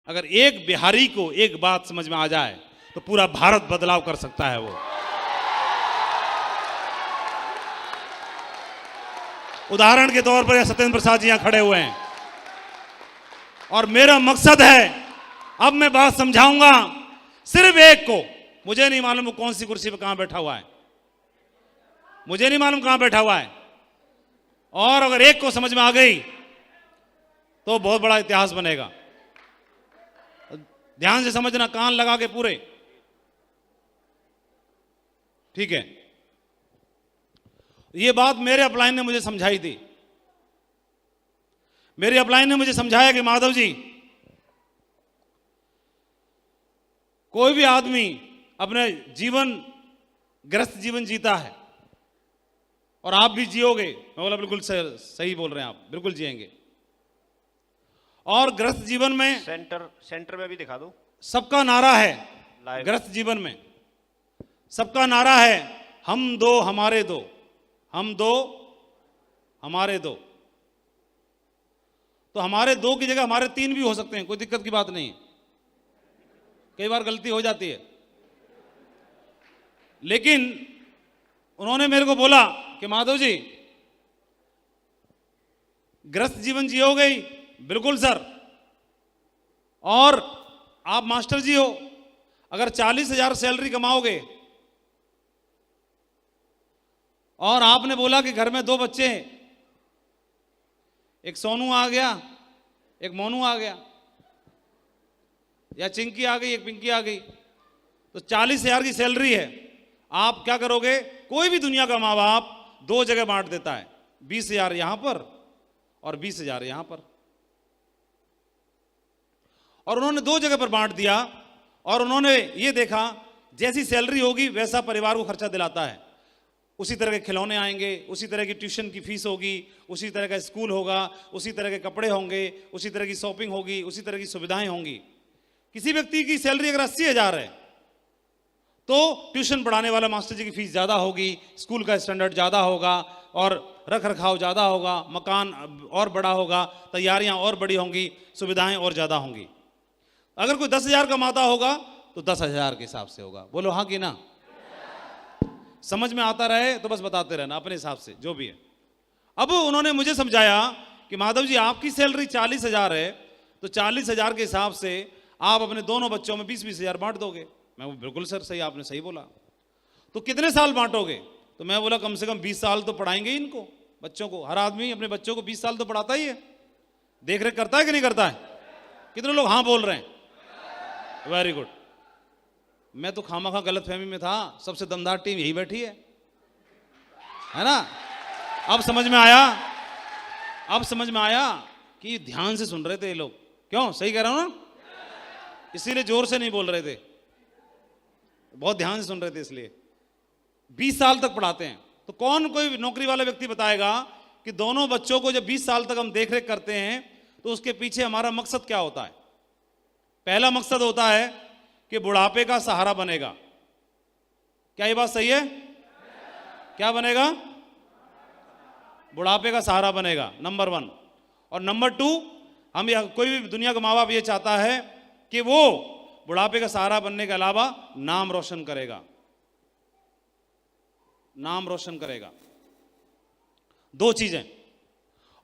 अगर एक बिहारी को एक बात समझ में आ जाए तो पूरा भारत बदलाव कर सकता है। वो उदाहरण के तौर पर सत्येंद्र प्रसाद जी यहां खड़े हुए हैं और मेरा मकसद है, अब मैं बात समझाऊंगा सिर्फ एक को। मुझे नहीं मालूम वो कौन सी कुर्सी पे कहां बैठा हुआ है, मुझे नहीं मालूम कहां बैठा हुआ है, और अगर एक को समझ में आ गई तो बहुत बड़ा इतिहास बनेगा। ध्यान से समझना, कान लगा के पूरे, ठीक है। ये बात मेरे अपलाइन ने मुझे समझाई थी। मेरे अपलाइन ने मुझे समझाया कि माधव जी, कोई भी आदमी अपने जीवन, ग्रस्त जीवन जीता है और आप भी जियोगे। मैं बोला बिल्कुल सही बोल रहे हैं आप, बिल्कुल जिएंगे। और ग्रस्त जीवन में सेंटर में भी दिखा दो। सबका नारा है, ग्रस्त जीवन में सबका नारा है, हम दो हमारे दो, हम दो हमारे दो। तो हमारे दो की जगह हमारे तीन भी हो सकते हैं, कोई दिक्कत की बात नहीं। कई बार गलती हो जाती है, लेकिन उन्होंने मेरे को बोला कि माधव जी, ग्रस्त जीवन जियोगे ही? बिल्कुल सर। और आप मास्टर जी हो, अगर 40,000 सैलरी कमाओगे और आपने बोला कि घर में 2 बच्चे हैं, एक सोनू आ गया, एक मोनू आ गया, या चिंकी आ गई, एक पिंकी आ गई, तो 40,000 की सैलरी है। आप क्या करोगे? कोई भी दुनिया का माँ बाप 2 जगह बांट देता है, 20,000 यहां पर और 20,000 यहां पर। और उन्होंने 2 जगह पर बांट दिया और उन्होंने ये देखा जैसी सैलरी होगी वैसा परिवार को खर्चा दिलाता है। उसी तरह के खिलौने आएंगे, उसी तरह की ट्यूशन की फीस होगी, उसी तरह का स्कूल होगा, उसी तरह के कपड़े होंगे, उसी तरह की शॉपिंग होगी, उसी तरह की सुविधाएं होंगी। किसी व्यक्ति की सैलरी अगर 80,000 है तो ट्यूशन पढ़ाने वाला मास्टर जी की फीस ज्यादा होगी, स्कूल का स्टैंडर्ड ज्यादा होगा और रख रखाव ज्यादा होगा, मकान और बड़ा होगा, तैयारियां और बड़ी होंगी, सुविधाएं और ज्यादा होंगी। अगर कोई 10,000 कमाता होगा तो 10,000 के हिसाब से होगा। बोलो हाँ कि ना? समझ में आता रहे तो बस बताते रहना अपने हिसाब से जो भी है। अब उन्होंने मुझे समझाया कि माधव जी, आपकी सैलरी 40,000 है तो 40,000 के हिसाब से आप अपने दोनों बच्चों में 20-20,000 बांट दोगे। मैं बिल्कुल सर सही, आपने सही बोला। तो कितने साल बांटोगे? तो मैं बोला कम से कम 20 साल तो पढ़ाएंगे इनको, बच्चों को। हर आदमी अपने बच्चों को 20 साल तो पढ़ाता ही है, देख रेख करता है कि नहीं करता है? कितने लोग हाँ बोल रहे हैं? Very good. मैं तो खामखा गलत फहमी में था, सबसे दमदार टीम यही बैठी है ना? अब समझ में आया, अब समझ में आया कि ध्यान से सुन रहे थे ये लोग। क्यों? सही कह रहा हूं ना? इसीलिए जोर से नहीं बोल रहे थे, बहुत ध्यान से सुन रहे थे। इसलिए 20 साल तक पढ़ाते हैं। तो कौन कोई नौकरी वाला व्यक्ति बताएगा कि दोनों बच्चों को जब 20 साल तक हम देखरेख करते हैं तो उसके पीछे हमारा मकसद क्या होता है? पहला मकसद होता है कि बुढ़ापे का सहारा बनेगा। क्या ये बात सही है? क्या बनेगा? बुढ़ापे का सहारा बनेगा, नंबर 1। और नंबर 2, हम कोई भी दुनिया का माँ बाप ये चाहता है कि वो बुढ़ापे का सहारा बनने के अलावा नाम रोशन करेगा, नाम रोशन करेगा। 2 चीजें।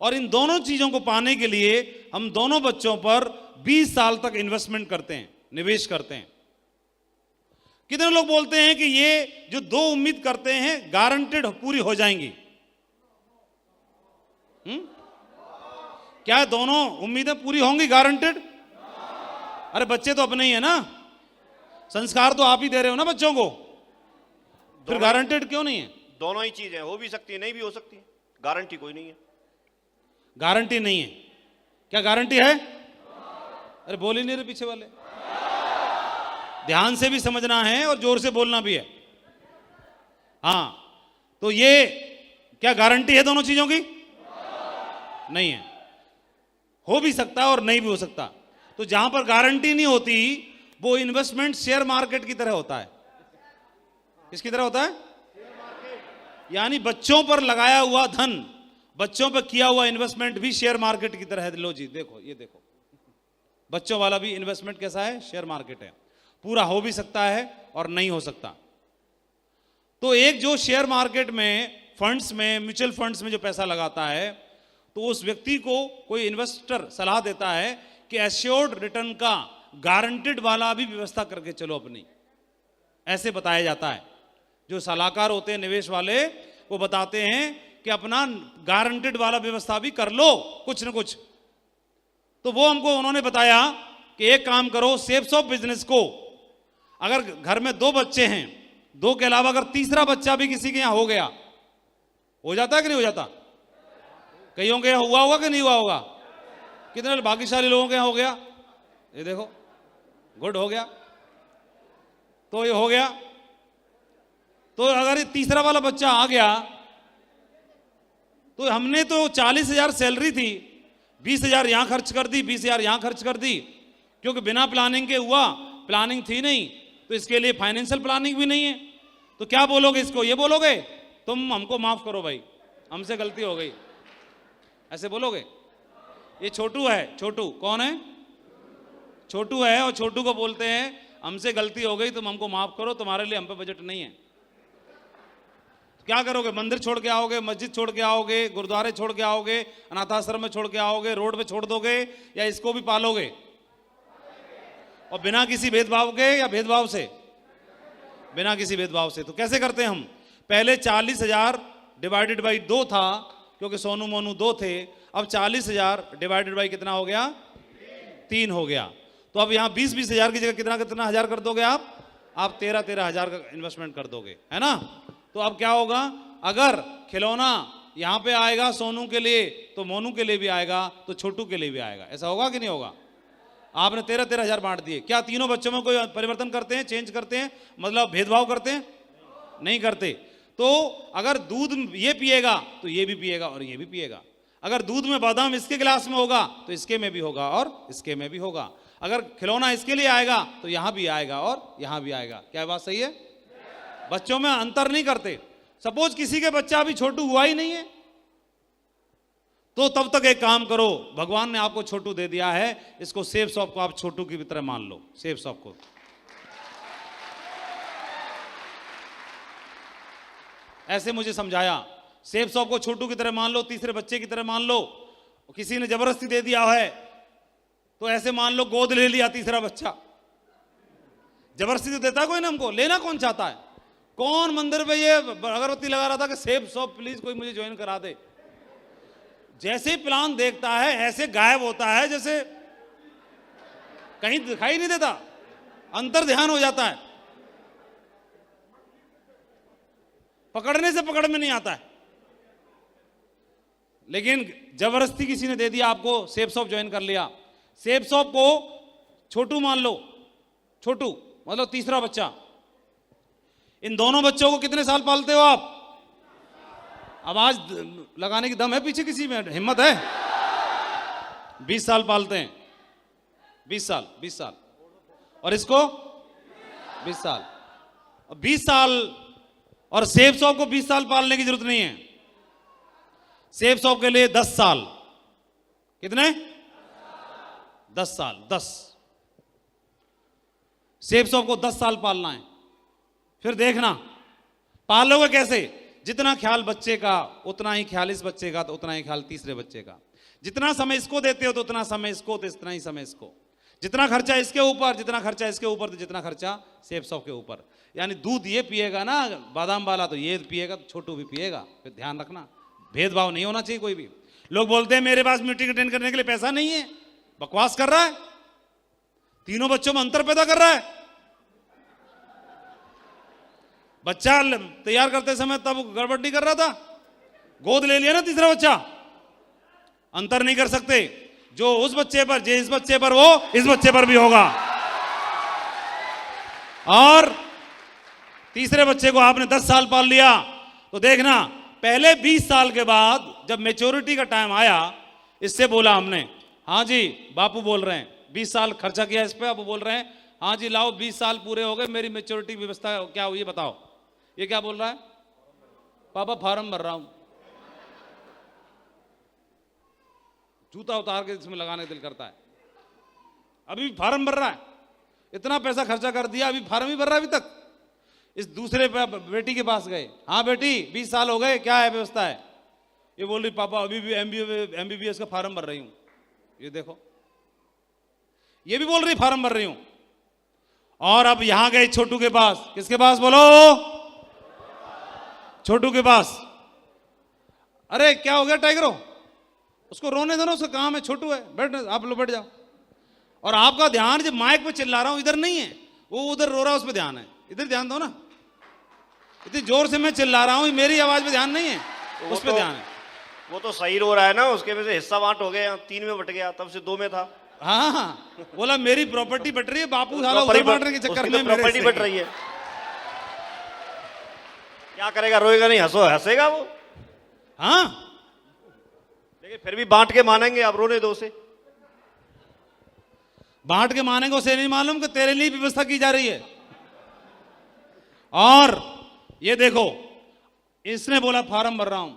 और इन दोनों चीजों को पाने के लिए हम दोनों बच्चों पर 20 साल तक इन्वेस्टमेंट करते हैं, निवेश करते हैं। कितने लोग बोलते हैं कि ये जो 2 उम्मीद करते हैं गारंटेड पूरी हो जाएंगी? क्या दोनों उम्मीदें पूरी होंगी गारंटेड? अरे बच्चे तो अपने ही है ना, संस्कार तो आप ही दे रहे हो ना बच्चों को, फिर गारंटेड क्यों नहीं है? दोनों ही चीजें हो भी सकती है, नहीं भी हो सकती, गारंटी कोई नहीं है। गारंटी नहीं है? क्या गारंटी है? अरे बोल ही नहीं रहे पीछे वाले। ध्यान से भी समझना है और जोर से बोलना भी है। हाँ, तो ये क्या गारंटी है दोनों चीजों की? नहीं है। हो भी सकता है और नहीं भी हो सकता। तो जहां पर गारंटी नहीं होती वो इन्वेस्टमेंट शेयर मार्केट की तरह होता है। किसकी तरह होता है? यानी बच्चों पर लगाया हुआ धन, बच्चों पर किया हुआ इन्वेस्टमेंट भी शेयर मार्केट की तरह है। लो जी देखो, ये देखो, बच्चों वाला भी इन्वेस्टमेंट कैसा है? शेयर मार्केट है। पूरा हो भी सकता है और नहीं हो सकता। तो एक जो शेयर मार्केट में, फंड्स में, म्यूचुअल फंड्स में जो पैसा लगाता है, तो उस व्यक्ति को कोई इन्वेस्टर सलाह देता है कि एश्योर्ड रिटर्न का गारंटेड वाला भी व्यवस्था करके चलो अपनी, ऐसे बताया जाता है। जो सलाहकार होते हैं निवेश वाले, वो बताते हैं कि अपना गारंटेड वाला व्यवस्था भी कर लो कुछ न कुछ। तो वो हमको उन्होंने बताया कि एक काम करो, सेफ्स ऑफ बिजनेस को, अगर घर में 2 बच्चे हैं, 2 के अलावा अगर तीसरा बच्चा भी किसी के यहां हो गया, हो जाता है कि नहीं हो जाता? कईयों के यहां हुआ होगा कि नहीं हुआ होगा? कितने भाग्यशाली लोगों के यहां हो गया? ये देखो, गुड, हो गया। तो ये हो गया। तो अगर ये तीसरा वाला बच्चा आ गया, तो हमने तो 40,000 सैलरी थी, 20,000 यहां खर्च कर दी, 20,000 यहां खर्च कर दी, क्योंकि बिना प्लानिंग के हुआ, प्लानिंग थी नहीं, तो इसके लिए फाइनेंशियल प्लानिंग भी नहीं है। तो क्या बोलोगे इसको? ये बोलोगे तुम हमको माफ करो भाई, हमसे गलती हो गई, ऐसे बोलोगे? ये छोटू है। छोटू कौन है? छोटू है। और छोटू को बोलते हैं हमसे गलती हो गई, तुम हमको माफ करो, तुम्हारे लिए हम पे बजट नहीं है। क्या करोगे? मंदिर छोड़ के आओगे, मस्जिद छोड़ के आओगे, गुरुद्वारे छोड़ के आओगे, अनाथाश्रम में छोड़ के आओगे, रोड पे छोड़ दोगे, या इसको भी पालोगे? और बिना किसी भेदभाव के या भेदभाव से? बिना किसी भेदभाव से। तो कैसे करते हैं हम? पहले 40,000 डिवाइडेड बाई 2 था, क्योंकि सोनू मोनू 2 थे। अब 40,000 डिवाइडेड बाई कितना हो गया? 3 हो गया। तो अब यहाँ 20,000 की जगह कितना कितना हजार कर दोगे आप 13,000 का इन्वेस्टमेंट कर दोगे, है ना? तो अब क्या होगा? अगर खिलौना यहां पे आएगा सोनू के लिए, तो मोनू के लिए भी आएगा, तो छोटू के लिए भी आएगा। ऐसा होगा कि नहीं होगा? आपने 13,000 बांट दिए। क्या तीनों बच्चों में कोई परिवर्तन करते हैं, चेंज करते हैं, मतलब भेदभाव करते हैं? नहीं करते। तो अगर दूध ये पिएगा तो ये भी पिएगा और ये भी पिएगा। अगर दूध में बादाम इसके गिलास में होगा तो इसके में भी होगा और इसके में भी होगा। अगर खिलौना इसके लिए आएगा तो यहां भी आएगा और यहां भी आएगा। क्या बात सही है? बच्चों में अंतर नहीं करते। सपोज किसी के बच्चा अभी छोटू हुआ ही नहीं है, तो तब तक एक काम करो, भगवान ने आपको छोटू दे दिया है, इसको सेफ शॉप को आप छोटू की तरह मान लो। सेफ शॉप को ऐसे मुझे समझाया, सेफ शॉप को छोटू की तरह मान लो, तीसरे बच्चे की तरह मान लो। किसी ने जबरदस्ती दे दिया है तो ऐसे मान लो गोद ले लिया तीसरा बच्चा। जबरदस्ती तो देता कोई ना, हमको लेना कौन चाहता है? कौन मंदिर पे ये अगरबत्ती लगा रहा था कि सेफ शॉप प्लीज कोई मुझे ज्वाइन करा दे? जैसे ही प्लान देखता है ऐसे गायब होता है, जैसे कहीं दिखाई नहीं देता, अंतर ध्यान हो जाता है, पकड़ने से पकड़ में नहीं आता है। लेकिन जबरदस्ती किसी ने दे दिया आपको, सेफ शॉप ज्वाइन कर लिया। सेफ शॉप को छोटू मान लो, छोटू मतलब तीसरा बच्चा। इन दोनों बच्चों को कितने साल पालते हो आप? आवाज लगाने की दम है पीछे किसी में? हिम्मत है? 20 साल पालते हैं। 20 साल, 20 साल। और इसको 20 साल। 20 साल। और सेफ शॉप को 20 साल पालने की जरूरत नहीं है। सेफ शॉप के लिए 10 साल। कितने? 10 साल। 10 सेफ शॉप को 10 साल पालना है। फिर देखना पालोगे कैसे। जितना ख्याल बच्चे का उतना ही ख्याल इस बच्चे का, तो उतना ही ख्याल तीसरे बच्चे का। जितना समय इसको देते हो तो उतना समय इसको, तो इतना ही समय इसको। जितना खर्चा इसके ऊपर, जितना खर्चा इसके ऊपर, तो जितना खर्चा सेफ शॉप के ऊपर। यानी दूध ये पिएगा ना बादाम वाला, तो ये पिएगा, तो छोटू भी पिएगा। फिर ध्यान रखना, भेदभाव नहीं होना चाहिए कोई भी। लोग बोलते हैं मेरे पास मीटिंग अटेंड करने के लिए पैसा नहीं है। बकवास कर रहा है। तीनों बच्चों में अंतर पैदा कर रहा है। बच्चा तैयार करते समय तब गड़बड़ नहीं कर रहा था, गोद ले लिया ना तीसरा बच्चा। अंतर नहीं कर सकते। जो उस बच्चे पर, जो इस बच्चे पर, वो इस बच्चे पर भी होगा। और तीसरे बच्चे को आपने 10 साल पाल लिया, तो देखना पहले 20 साल के बाद जब मैच्योरिटी का टाइम आया, इससे बोला हमने, हाँ जी बापू बोल रहे हैं, 20 साल खर्चा किया इस पे, अब बोल रहे हैं हाँ जी लाओ 20 साल पूरे हो गए, मेरी मैच्योरिटी व्यवस्था क्या हुई बताओ। ये क्या बोल रहा है? पापा फॉर्म भर रहा हूं। जूता उतार के इसमें लगाने दिल करता है। अभी भी फार्म भर रहा है, इतना पैसा खर्चा कर दिया, अभी फार्म ही भर रहा है अभी तक। इस दूसरे बेटी के पास गए, हाँ बेटी 20 साल हो गए, क्या है व्यवस्था है? ये बोल रही पापा अभी भी MBBS का फार्म भर रही हूं। ये देखो, ये भी बोल रही फार्म भर रही हूं। और अब यहां गए छोटू के पास, किसके पास बोलो? छोटू के पास। अरे क्या हो गया टाइगरो? उसको रोने दो ना, उसका काम है, छोटू है, बैठ, आप लोग बैठ जाओ। और आपका ध्यान जब माइक पे चिल्ला रहा हूं इधर नहीं है, वो उधर रो रहा है, उस पर ध्यान है। इधर ध्यान दो ना, इतनी जोर से मैं चिल्ला रहा हूं, मेरी आवाज पे ध्यान नहीं है, उस पर ध्यान है। वो तो सही रो रहा है ना, उसके में से हिस्सा बांट हो गया, 3 में बट गया, तब से 2 में था। हाँ, बोला मेरी प्रॉपर्टी बट रही है, बापू साला उधर बांटने के चक्कर में प्रॉपर्टी बट रही है। क्या करेगा, रोएगा नहीं, हंसेगा वो। हाँ, लेकिन फिर भी बांट के मानेंगे, आप रोने दो उसे। बांट के मानेंगे, उसे नहीं मालूम कि तेरे लिए व्यवस्था की जा रही है। और ये देखो, इसने बोला फार्म भर रहा हूं,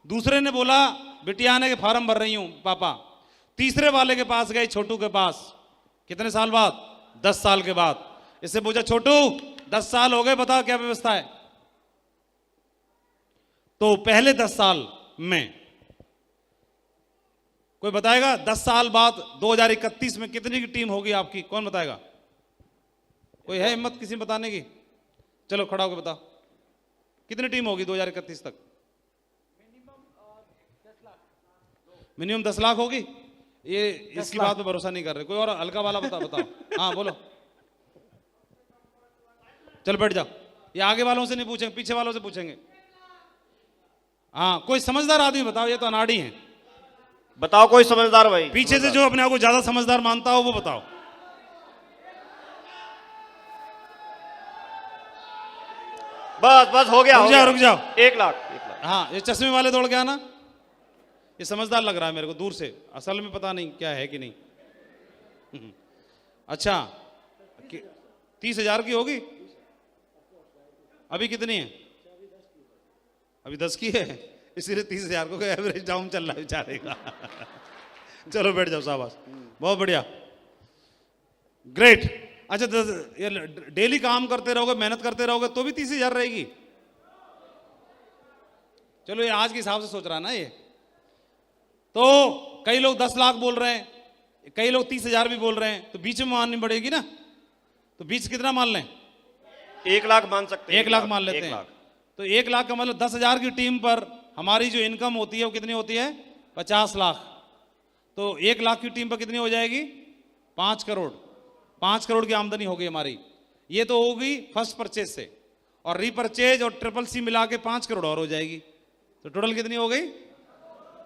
दूसरे ने बोला बिटिया ने के फार्म भर रही हूं पापा। तीसरे वाले के पास गए, छोटू के पास। कितने साल बाद? 10 साल के बाद। इससे पूछा, छोटू 10 साल हो गए, बता क्या व्यवस्था है? तो पहले 10 साल में कोई बताएगा 10 साल बाद 2031 में कितनी की टीम होगी आपकी? कौन बताएगा? कोई है हिम्मत किसी बताने की? चलो खड़ा होकर बताओ, कितनी टीम होगी 2031 तक? मिनिमम 10 लाख होगी। ये इसकी बात पे भरोसा नहीं कर रहे। कोई और हल्का वाला बताओ। हाँ बोलो, चल बैठ जाओ। ये आगे वालों से नहीं पूछेंगे, पीछे वालों से पूछेंगे। हाँ, कोई समझदार आदमी बताओ, ये तो अनाड़ी है। बताओ कोई समझदार भाई, पीछे से जो अपने आप को ज्यादा समझदार मानता हो वो बताओ। बस हो गया, रुक जाओ। 1 लाख। हाँ, ये चश्मे वाले दौड़ गया ना, ये समझदार लग रहा है मेरे को दूर से, असल में पता नहीं क्या है कि नहीं। अच्छा, 30,000 की होगी? अभी कितनी है? अभी 10 की है, इसीलिए 30,000 को एवरेज डाउन चल रहा है बेचारे का। चलो बैठ जाओ, शाबाश, बहुत बढ़िया, ग्रेट। अच्छा, ये डेली काम करते रहोगे, मेहनत करते रहोगे तो भी 30,000 रहेगी? चलो, ये आज के हिसाब से सोच रहा है ना ये। तो कई लोग 10 लाख बोल रहे हैं, कई लोग 30,000 भी बोल रहे हैं, तो बीच में माननी पड़ेगी ना। तो बीच कितना मान लें? 1 लाख मान सकते हैं। 1 लाख मान लेते हैं। तो 1 लाख का मतलब 10,000 की टीम पर हमारी जो इनकम होती है वो कितनी होती है? 50 लाख। तो 1 लाख की टीम पर कितनी हो जाएगी? 5 करोड़। 5 करोड़ की आमदनी होगी हमारी। ये तो होगी फर्स्ट परचेज से, और रीपरचेज और CCC मिला के 5 करोड़ और हो जाएगी। तो टोटल कितनी हो गई?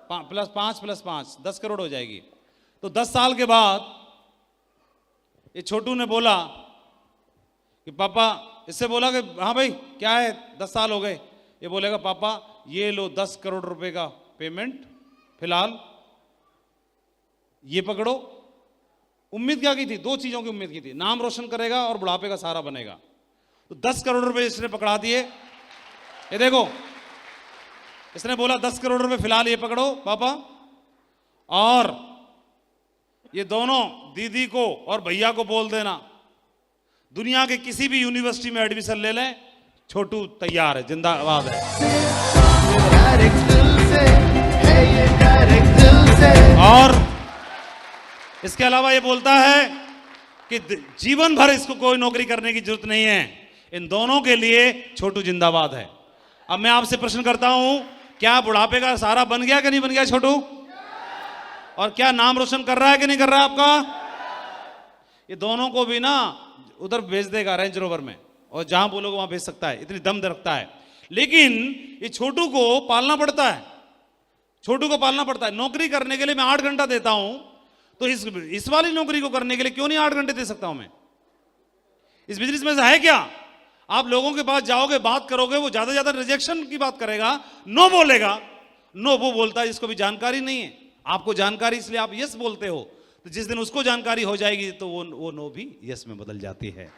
+5 + 5 10 करोड़ हो जाएगी। तो 10 साल के बाद ये छोटू ने बोला कि पापा, इससे बोला कि हाँ भाई क्या है, 10 साल हो गए। ये बोलेगा पापा ये लो 10 करोड़ रुपए का पेमेंट, फिलहाल ये पकड़ो। उम्मीद क्या की थी? 2 चीजों की उम्मीद की थी, नाम रोशन करेगा और बुढ़ापे का सहारा बनेगा। तो 10 करोड़ रुपए इसने पकड़ा दिए। ये देखो, इसने बोला 10 करोड़ रुपए फिलहाल ये पकड़ो पापा, और ये दोनों दीदी को और भैया को बोल देना दुनिया के किसी भी यूनिवर्सिटी में एडमिशन ले लें, छोटू तैयार है, जिंदाबाद है। और इसके अलावा ये बोलता है कि जीवन भर इसको कोई नौकरी करने की जरूरत नहीं है, इन दोनों के लिए छोटू जिंदाबाद है। अब मैं आपसे प्रश्न करता हूं, क्या बुढ़ापे का सहारा बन गया कि नहीं बन गया छोटू? और क्या नाम रोशन कर रहा है कि नहीं कर रहा है आपका? ये दोनों को भी ना उधर भेज देगा रेंज रोवर में, और जहां बोलोगे वहां भेज सकता है, इतनी दम रखता है। लेकिन ये छोटू को पालना पड़ता है, छोटू को पालना पड़ता है। नौकरी करने के लिए मैं 8 घंटा देता हूं, तो इस वाली नौकरी को करने के लिए क्यों नहीं 8 घंटे दे सकता हूं मैं? इस बिजनेस में है क्या? आप लोगों के पास जाओगे, बात करोगे, वो ज्यादा ज्यादा रिजेक्शन की बात करेगा, नो बोलेगा। नो वो बोलता है जिसको भी जानकारी नहीं है। आपको जानकारी इसलिए आप यस बोलते हो, तो जिस दिन उसको जानकारी हो जाएगी तो वो नो भी यस में बदल जाती है।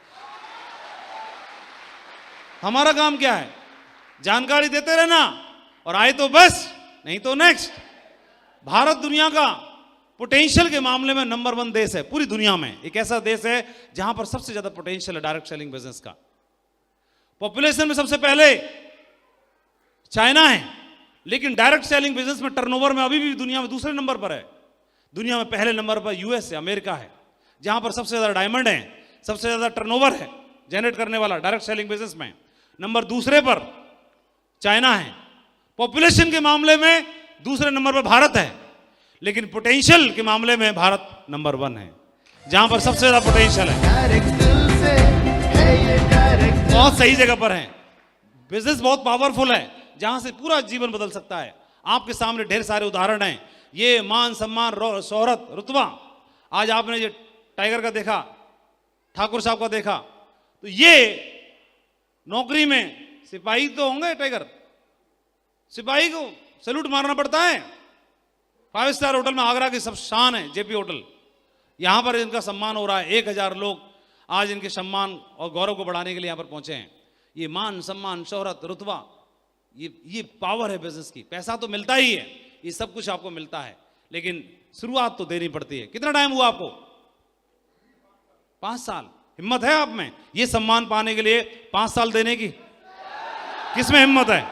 हमारा काम क्या है? जानकारी देते रहना, और आए तो बस, नहीं तो नेक्स्ट। भारत दुनिया का पोटेंशियल के मामले में नंबर 1 देश है पूरी दुनिया में। एक ऐसा देश है जहां पर सबसे ज्यादा पोटेंशियल है डायरेक्ट सेलिंग बिजनेस का। पॉपुलेशन में सबसे पहले चाइना है, लेकिन डायरेक्ट सेलिंग बिजनेस में टर्नओवर में अभी भी दुनिया में दूसरे नंबर पर है। दुनिया में पहले नंबर पर यूएस है, अमेरिका है, जहां पर सबसे ज्यादा डायमंड है, सबसे ज्यादा टर्नओवर है जनरेट करने वाला डायरेक्ट सेलिंग बिजनेस में। नंबर दूसरे पर चाइना है। पॉपुलेशन के मामले में दूसरे नंबर पर भारत है, लेकिन पोटेंशियल के मामले में भारत नंबर 1 है, जहां पर सबसे ज्यादा पोटेंशियल है। बहुत सही जगह पर है। बिजनेस बहुत पावरफुल है, जहां से पूरा जीवन बदल सकता है। आपके सामने ढेर सारे उदाहरण हैं। ये मान सम्मान शोहरत रुतबा, आज आपने ये टाइगर का देखा, ठाकुर साहब का देखा, तो ये नौकरी में सिपाही तो होंगे। टाइगर सिपाही को सैल्यूट मारना पड़ता है। 5 स्टार होटल में आगरा की सब शान है जेपी होटल, यहां पर इनका सम्मान हो रहा है। 1000 लोग आज इनके सम्मान और गौरव को बढ़ाने के लिए यहां पर पहुंचे हैं। ये मान सम्मान शोहरत रुतबा, ये पावर है बिजनेस की। पैसा तो मिलता ही है, ये सब कुछ आपको मिलता है, लेकिन शुरुआत तो देनी पड़ती है। कितना टाइम हुआ आपको? 5 साल। हिम्मत है आप में ये सम्मान पाने के लिए 5 साल देने की? किसमें हिम्मत है,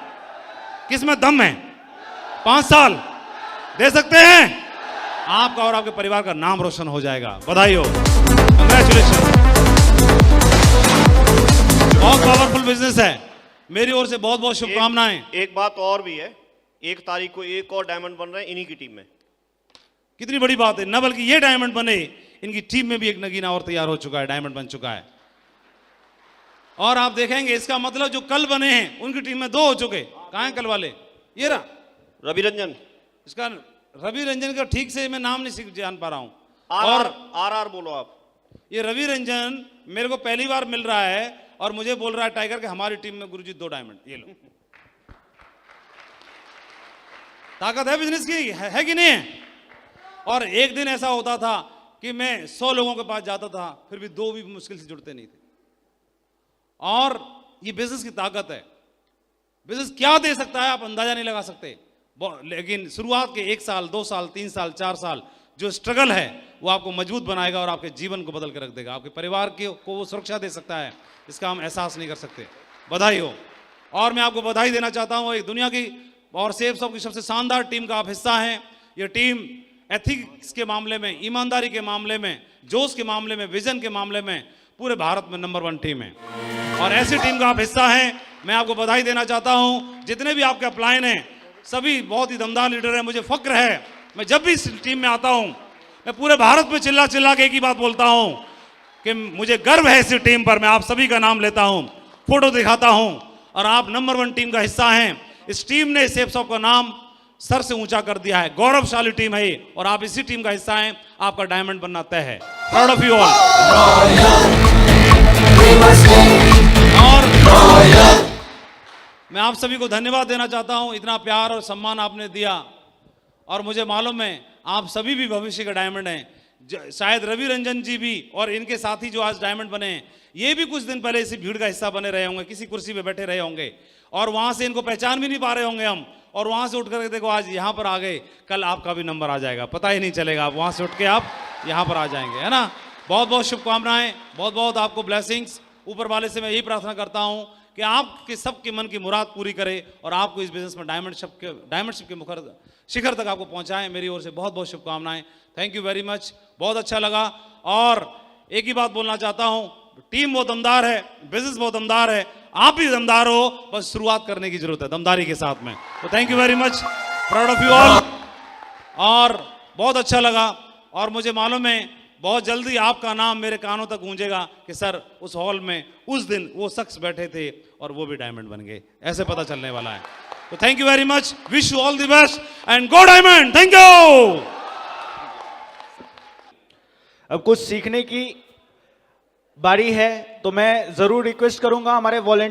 किसमें दम है? 5 साल दे सकते हैं? आपका और आपके परिवार का नाम रोशन हो जाएगा। बधाई हो, कंग्रेचुलेशन। बहुत पावरफुल बिजनेस है। मेरी ओर से बहुत बहुत शुभकामनाएं। एक बात और भी है, 1 तारीख को एक और डायमंड बन रहे हैं इन्हीं की टीम में। कितनी बड़ी बात है। न बल्कि ये डायमंड बने, इनकी टीम में भी एक नगीना और तैयार हो चुका है, डायमंड बन चुका है। और आप देखेंगे इसका मतलब जो कल बने हैं उनकी टीम में 2 हो चुके। कहां हैं कल वाले? ये रहा रवि रंजन। इसका रवि रंजन का ठीक से मैं नाम नहीं जान पा रहा हूं। आर बोलो आप। ये रवि रंजन मेरे को पहली बार मिल रहा है और मुझे बोल रहा है टाइगर के हमारी टीम में गुरुजी 2 डायमंड। ये लो, ताकत है बिजनेस की, है कि नहीं है? और एक दिन ऐसा होता था कि मैं 100 लोगों के पास जाता था, फिर भी 2 भी मुश्किल से जुड़ते नहीं थे। और ये बिजनेस की ताकत है। बिजनेस क्या दे सकता है आप अंदाजा नहीं लगा सकते, लेकिन शुरुआत के 1 साल 2 साल 3 साल 4 साल जो स्ट्रगल है वो आपको मजबूत बनाएगा और आपके जीवन को बदल के रख देगा। आपके परिवार को वो सुरक्षा दे सकता है, इसका हम एहसास नहीं कर सकते। बधाई हो। और मैं आपको बधाई देना चाहता हूं, एक दुनिया की और सेफ सब की सबसे शानदार टीम का आप हिस्सा हैं। ये टीम एथिक्स के मामले में, ईमानदारी के मामले में, जोश के मामले में, विजन के मामले में पूरे भारत में नंबर 1 टीम है। और ऐसी टीम का आप हिस्सा हैं। मैं आपको बधाई देना चाहता हूं। जितने भी आपके अपलाइन हैं सभी बहुत ही दमदार लीडर हैं। मुझे फक्र है, मैं जब भी इस टीम में आता हूं मैं पूरे भारत में चिल्ला चिल्ला के एक ही बात बोलता हूं कि मुझे गर्व है इस टीम पर। मैं आप सभी का नाम लेता हूं, फोटो दिखाता हूं, और आप नंबर 1 टीम का हिस्सा हैं। इस टीम ने सेफ शॉप का नाम सर से ऊंचा कर दिया है। गौरवशाली टीम है ये, और आप इसी टीम का हिस्सा हैं। आपका डायमंड बनना तय है। Proud of you all. और मैं आप सभी को धन्यवाद देना चाहता हूं, इतना प्यार और सम्मान आपने दिया। और मुझे मालूम है आप सभी भी भविष्य के डायमंड हैं। शायद रवि रंजन जी भी और इनके साथी जो आज डायमंड बने हैं, ये भी कुछ दिन पहले इसी भीड़ का हिस्सा बने रहे होंगे, किसी कुर्सी पे बैठे रहे होंगे, और वहां से इनको पहचान भी नहीं पा रहे होंगे हम, और वहां से उठ करके देखो आज यहाँ पर आ गए। कल आपका भी नंबर आ जाएगा, पता ही नहीं चलेगा, आप वहां से उठ के आप यहाँ पर आ जाएंगे, है ना। बहुत बहुत शुभकामनाएं, बहुत बहुत आपको ब्लेसिंग्स। ऊपर वाले से मैं यही प्रार्थना करता हूँ कि आपके सबके मन की मुराद पूरी करे और आपको इस बिजनेस में डायमंडशिप के मुखर शिखर तक आपको पहुंचाएं। मेरी ओर से बहुत बहुत शुभकामनाएं। थैंक यू वेरी मच, बहुत अच्छा लगा। और एक ही बात बोलना चाहता हूं, टीम बहुत दमदार है, बिजनेस बहुत दमदार है, आप भी दमदार हो, बस शुरुआत करने की जरूरत है दमदारी के साथ में। तो thank you very much, proud of you all. और बहुत अच्छा लगा, और मुझे मालूम है बहुत जल्दी आपका नाम मेरे कानों तक गूंजेगा कि सर उस हॉल में उस दिन वो शख्स बैठे थे और वो भी डायमंड बन गए, ऐसे पता चलने वाला है। तो thank you very much, wish you all the best and go diamond. Thank you. अब कुछ सीखने की बारी है, तो मैं जरूर रिक्वेस्ट करूंगा हमारे वॉलंटियर